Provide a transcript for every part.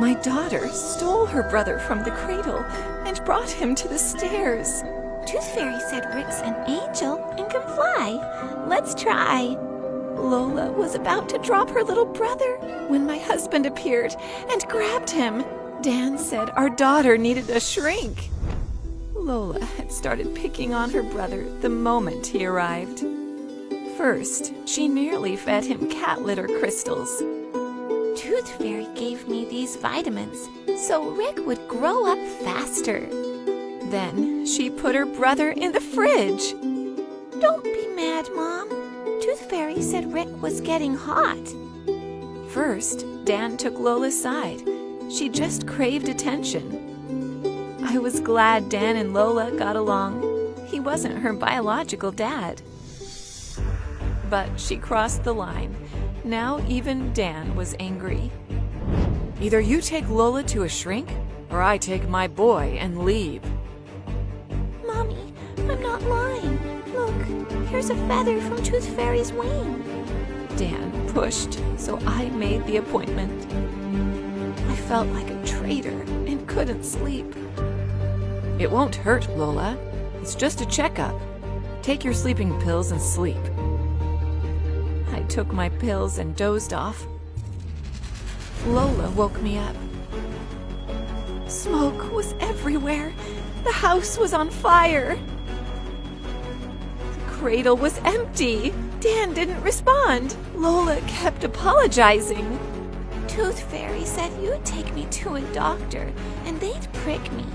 My daughter stole her brother from the cradle and brought him to the stairs. Tooth Fairy said Rick's an angel and can fly. Let's try. Lola was about to drop her little brother when my husband appeared and grabbed him. Dan said our daughter needed a shrink. Lola had started picking on her brother the moment he arrived. First, she nearly fed him cat litter crystals. Tooth Fairy gave me these vitamins so Rick would grow up faster. Then she put her brother in the fridge. Don't be mad, Mom. Tooth Fairy said Rick was getting hot. First, Dan took Lola's side. She just craved attention. I was glad Dan and Lola got along. He wasn't her biological dad. But she crossed the line. Now even Dan was angry. Either you take Lola to a shrink, or I take my boy and leave. Mommy, I'm not lying. Look, here's a feather from Tooth Fairy's wing. Dan pushed, so I made the appointment. I felt like a traitor and couldn't sleep. It won't hurt, Lola. It's just a checkup. Take your sleeping pills and sleep. I took my pills and dozed off. Lola woke me up. Smoke was everywhere. The house was on fire. The cradle was empty. Dan didn't respond. Lola kept apologizing. Tooth Fairy said you'd take me to a doctor and they'd prick me.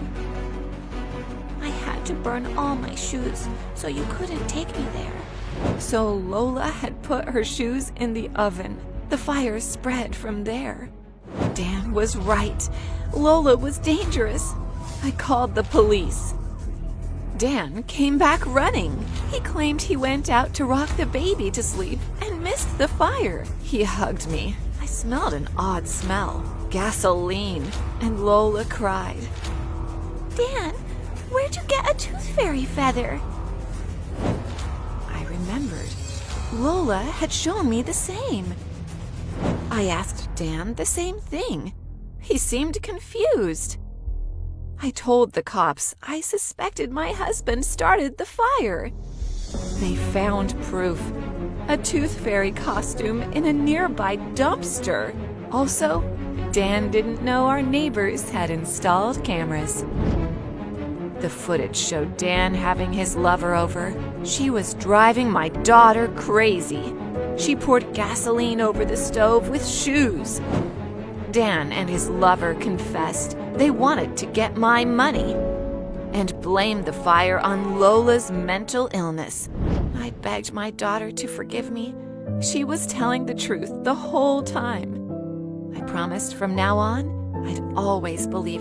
I had to burn all my shoes so you couldn't take me there. So Lola had put her shoes in the oven. The fire spread from there. Dan was right. Lola was dangerous. I called the police. Dan came back running. He claimed he went out to rock the baby to sleep and missed the fire. He hugged me. I smelled an odd smell, gasoline, and Lola cried. Dan, where'd you get a Tooth Fairy feather? I remembered. Lola had shown me the same. I asked Dan the same thing. He seemed confused. I told the cops I suspected my husband started the fire. They found proof. A Tooth Fairy costume in a nearby dumpster. Also, Dan didn't know our neighbors had installed cameras. The footage showed Dan having his lover over. She was driving my daughter crazy. She poured gasoline over the stove with shoes. Dan and his lover confessed they wanted to get my money and blamed the fire on Lola's mental illness. I begged my daughter to forgive me. She was telling the truth the whole time. I promised from now on I'd always believe